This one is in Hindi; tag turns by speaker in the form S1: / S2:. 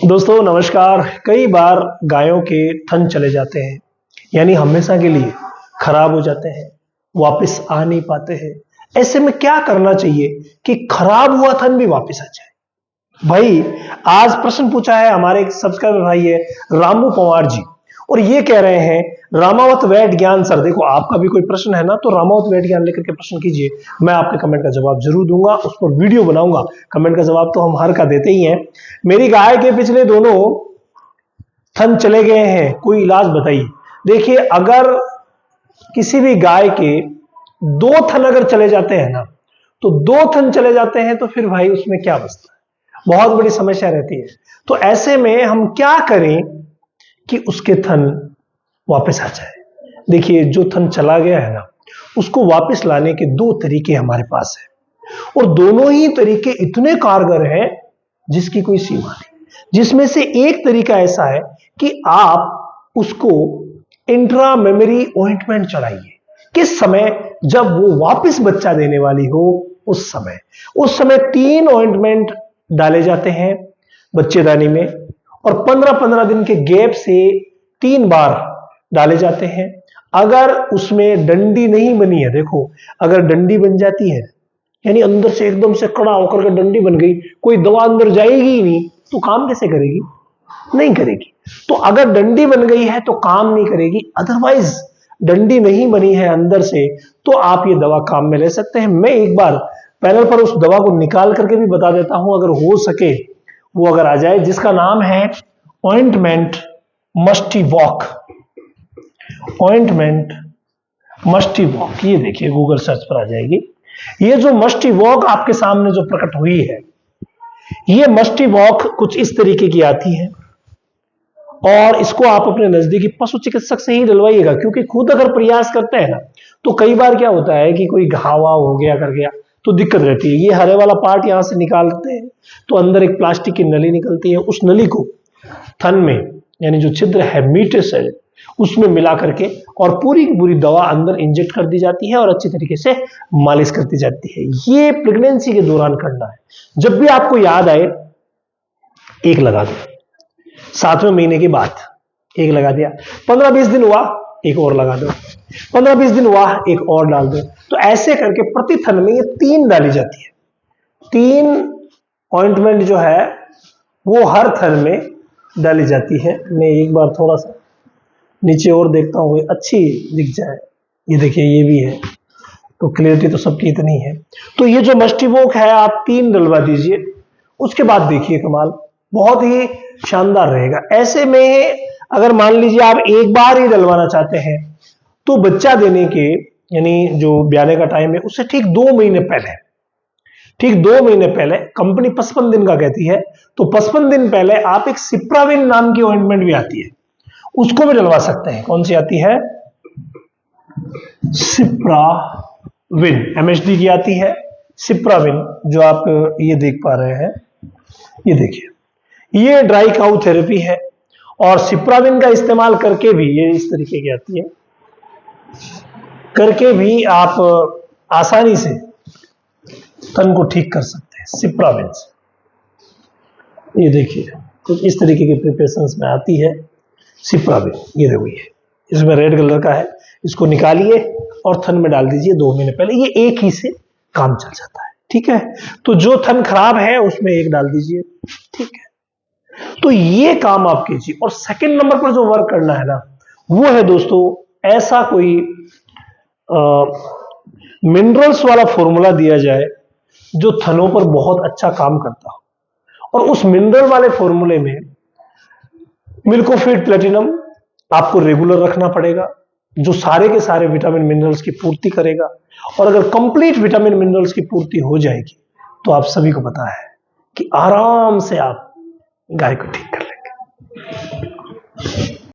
S1: दोस्तों नमस्कार। कई बार गायों के थन चले जाते हैं, यानी हमेशा के लिए खराब हो जाते हैं, वापस आ नहीं पाते हैं। ऐसे में क्या करना चाहिए कि खराब हुआ थन भी वापस आ जाए? भाई आज प्रश्न पूछा है हमारे एक सब्सक्राइबर भाई है रामू पवार जी, और ये कह रहे हैं रामावत वैट ज्ञान सर। देखो आपका भी कोई प्रश्न है ना तो रामावत वैट ज्ञान लेकर के प्रश्न कीजिए, मैं आपके कमेंट का जवाब जरूर दूंगा, उस पर वीडियो बनाऊंगा। कमेंट का जवाब तो हम हर का देते ही हैं। मेरी गाय के पिछले दोनों थन चले गए हैं, कोई इलाज बताइए। देखिए अगर किसी भी गाय के दो थन अगर चले जाते हैं ना, तो दो थन चले जाते हैं तो फिर भाई उसमें क्या बचता है, बहुत बड़ी समस्या रहती है। तो ऐसे में हम क्या करें कि उसके थन वापस आ जाए। देखिए जो थन चला गया है ना, उसको वापस लाने के दो तरीके हमारे पास है, और दोनों ही तरीके इतने कारगर हैं जिसकी कोई सीमा नहीं। जिसमें से एक तरीका ऐसा है कि आप उसको इंट्रा मेमोरी ऑइंटमेंट चढ़ाइए। किस समय? जब वो वापस बच्चा देने वाली हो, उस समय 3 ऑइंटमेंट डाले जाते हैं बच्चेदानी में, और 15-15 दिन के गैप से 3 बार डाले जाते हैं। अगर उसमें डंडी नहीं बनी है, देखो अगर डंडी बन जाती है, यानी अंदर से एकदम से कड़ा होकर के डंडी बन गई, कोई दवा अंदर जाएगी ही नहीं, तो काम कैसे करेगी? नहीं करेगी। तो अगर डंडी बन गई है तो काम नहीं करेगी, अदरवाइज डंडी नहीं बनी है अंदर से तो आप ये दवा काम में ले सकते हैं। मैं एक बार पैनल पर उस दवा को निकाल करके भी बता देता हूं, अगर हो सके वो अगर आ जाए, जिसका नाम है ointment musty walk. Ointment musty walk, ये देखिए गूगल सर्च पर आ जाएगी। ये जो मस्टी वॉक आपके सामने जो प्रकट हुई है, ये मस्टी वॉक कुछ इस तरीके की आती है, और इसको आप अपने नजदीकी पशु चिकित्सक से ही डलवाइएगा, क्योंकि खुद अगर प्रयास करते हैं ना तो कई बार क्या होता है कि कोई घावा हो गया कर गया तो दिक्कत रहती है। ये हरे वाला पार्ट यहां से निकालते हैं तो अंदर एक प्लास्टिक की नली निकलती है, उस नली को थन में यानी जो छिद्र है मीटर सेल उसमें मिला करके और पूरी की पूरी दवा अंदर इंजेक्ट कर दी जाती है और अच्छी तरीके से मालिश कर दी जाती है। ये प्रेगनेंसी के दौरान करना है। जब भी आपको याद आए एक लगा दो, 7वें महीने के बाद एक लगा दिया, 15-20 दिन हुआ एक और लगा दो, 15-20 दिन हुआ एक और डाल दो। तो ऐसे करके प्रति थन में ये 3 डाली जाती है। 3 ऑइंटमेंट जो है वो हर थन में डाली जाती है। मैं एक बार थोड़ा सा नीचे और देखता हूं अच्छी दिख जाए। ये देखिए ये भी है, तो क्लियरिटी तो सबकी इतनी है। तो ये जो मस्टी वॉक है आप 3 डलवा दीजिए, उसके बाद देखिए कमाल बहुत ही शानदार रहेगा। ऐसे में अगर मान लीजिए आप एक बार ही डलवाना चाहते हैं तो बच्चा देने के यानी जो ब्याने का टाइम है उससे ठीक 2 महीने पहले कंपनी 55 दिन का कहती है, तो 55 दिन पहले आप एक सिप्राविन नाम की ऑइंटमेंट भी आती है उसको भी डलवा सकते हैं। कौन सी आती है? सिप्राविन, एमएचडी की आती है सिप्राविन, जो आप ये देख पा रहे हैं। ये देखिए ये ड्राई काउ थेरेपी है, और सिप्राविन का इस्तेमाल करके भी ये इस तरीके की आती है, करके भी आप आसानी से तन को ठीक कर सकते हैं सिप्राविन से। ये देखिए कुछ इस तरीके के प्रिपरेशंस में आती है सिप्राविन। ये देखो ये इसमें रेड कलर का है, इसको निकालिए और थन में डाल दीजिए 2 महीने पहले, ये एक ही से काम चल जाता है। ठीक है, तो जो थन खराब है उसमें एक डाल दीजिए। ठीक है, तो ये काम आप कीजिए। और सेकंड नंबर पर जो वर्क करना है ना, वो है दोस्तों ऐसा कोई मिनरल्स वाला फॉर्मूला दिया जाए जो थनों पर बहुत अच्छा काम करता हो, और उस मिनरल वाले फॉर्मूले में मिल्कोफिट प्लेटिनम आपको रेगुलर रखना पड़ेगा, जो सारे के सारे विटामिन मिनरल्स की पूर्ति करेगा। और अगर कंप्लीट विटामिन मिनरल्स की पूर्ति हो जाएगी तो आप सभी को पता है कि आराम से आप गाय को ठीक कर लेंगे।